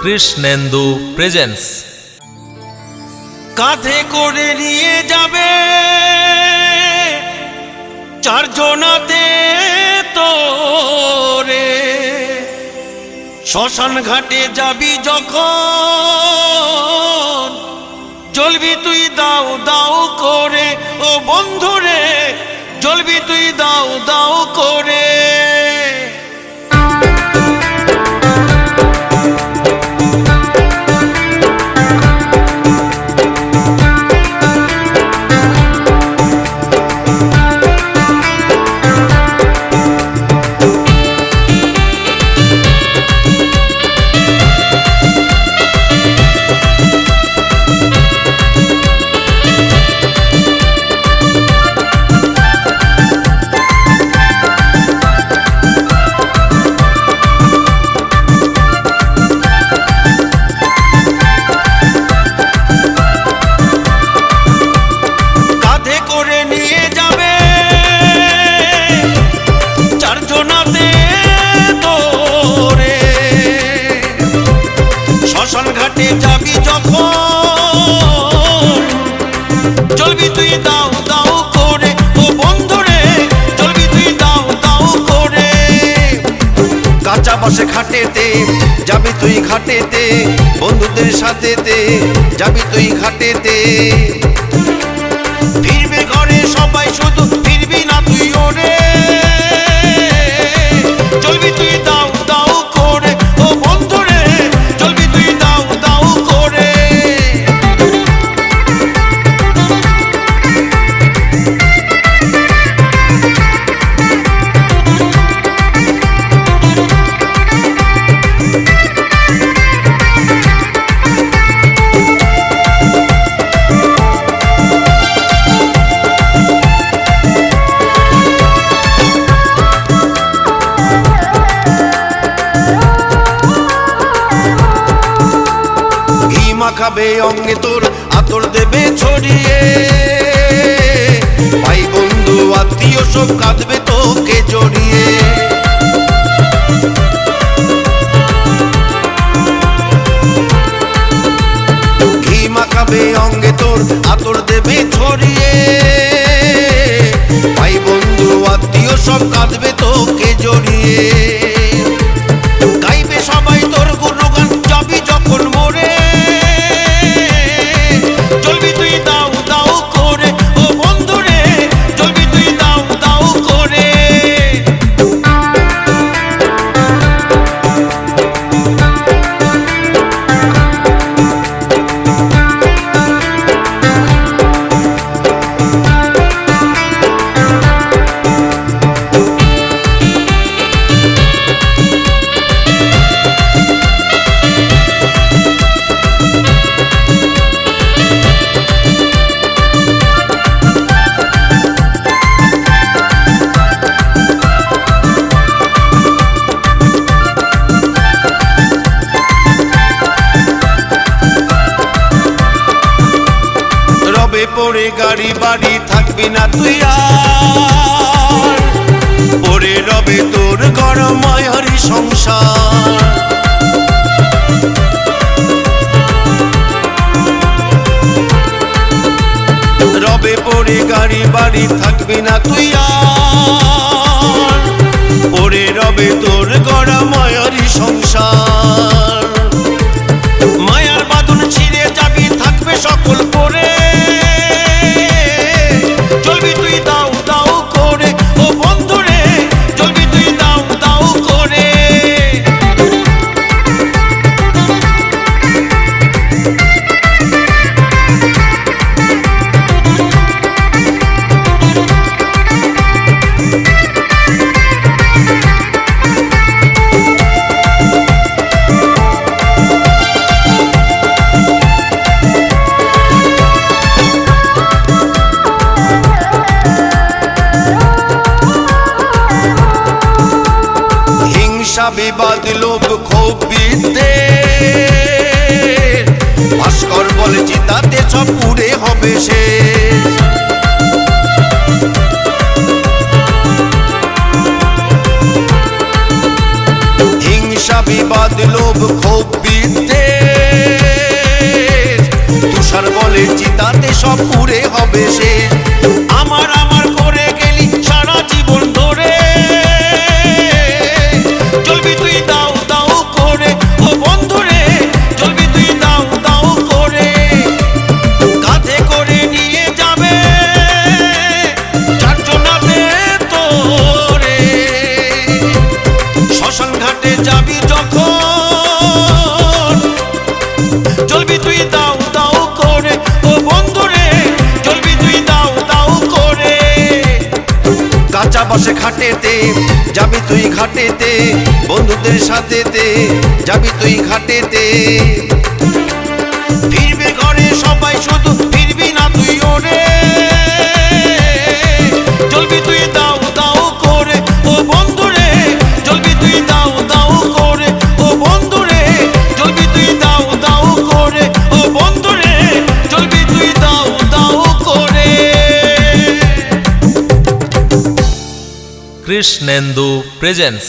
Krishnendu presence. কাঁধে করে নিয়ে যাবে চারজনাতে তোরে, শ্মশান ঘাটে যাবি যখন জ্বলবি তুই দাও দাও করে, ও বন্ধুরে জ্বলবি তুই দাও দাও করে। শ্মশান ঘাটে যাবি যখন চলবি তুই দাও দাও করে, ও বন্ধুরে চলবি তুই দাও দাও করে। কাঁচা বসে ঘাটেতে যাবি তুই ঘাটেতে, বন্ধুদের সাথেতে যাবি তুই ঘাটেতে। ফিরবে ঘরে সবাই শুধু ফিরবি না তুই ওরে, চলবি তুই দাও দাও করে, ও বন্ধুরে চলবি তুই দাও দাও করে। মাখাবে অঙ্গে তোর আতর দেবে ছড়িয়ে, ভাই বন্ধু আত্মীয় সব কাঁদবে তোকে জড়িয়ে। ঘি মাখাবে অঙ্গে তোর আতর দেবে ছড়িয়ে, ভাই বন্ধু আত্মীয় সব কাঁদবে তোকে জড়িয়ে। গাইবে সবাই তোর গুণগান যাবি যখন মরে, চলবি তুই দাও দাও করে, ও বন্ধুরে চলবি তুই দাও দাও করে। পরে গাড়ি বাড়ি থাকবি না তুই আর, পরে রবে তোর ঘর মায়ারি সংসার। রবে পরে গাড়ি বাড়ি থাকবি না তুই আর, পরে রবে তোর ঘর মায়ারি সংসার। মায়ার বাঁধন ছিঁড়ে যাবি থাকবে সকল পরে, চলবি তুই দাও দাও করে, ও বন্ধুরে চলবি তুই দাও দাও করে। বিবাদ লোভ ক্ষোভ বিদ্বেষ, ভাস্কর বলে চিতাতে সব পুড়ে হবে শেষ। হিংসা বিবাদ লোভ ক্ষোভ বিদ্বেষ, সব উড়ে হবে শেষ। আমার আমার করে গেলি সারা জীবন ধরে, চলবি তুই দাও দাও করে ও বন্ধুরে, চলবি তুই দাও দাও করে। কাঁধে করে নিয়ে যাবে চারজনাতে তোরে, শ্মশান ঘাটে যাবি যখন, চলবি তুই দাও দাও করে ও বন্ধুরে, চলবি তুই দাও দাও করে। কাঁচা বাসে খাটেতে যাবি তুই ঘাটেতে, বন্ধুদের সাথেতে যাবি তুই ঘাটেতে। ফিরবে ঘরে সবাই শুধু ফিরবি না তুই ওরে, চলবি তুই দাও দাও করে ও বন্ধুরে, চলবি তুই দাও দাও করে ও বন্ধুরে, চলবি তুই দাও দাও করে ও বন্ধুরে, চলবি তুই দাও দাও করে। কৃষ্ণেন্দু প্রেজেন্স।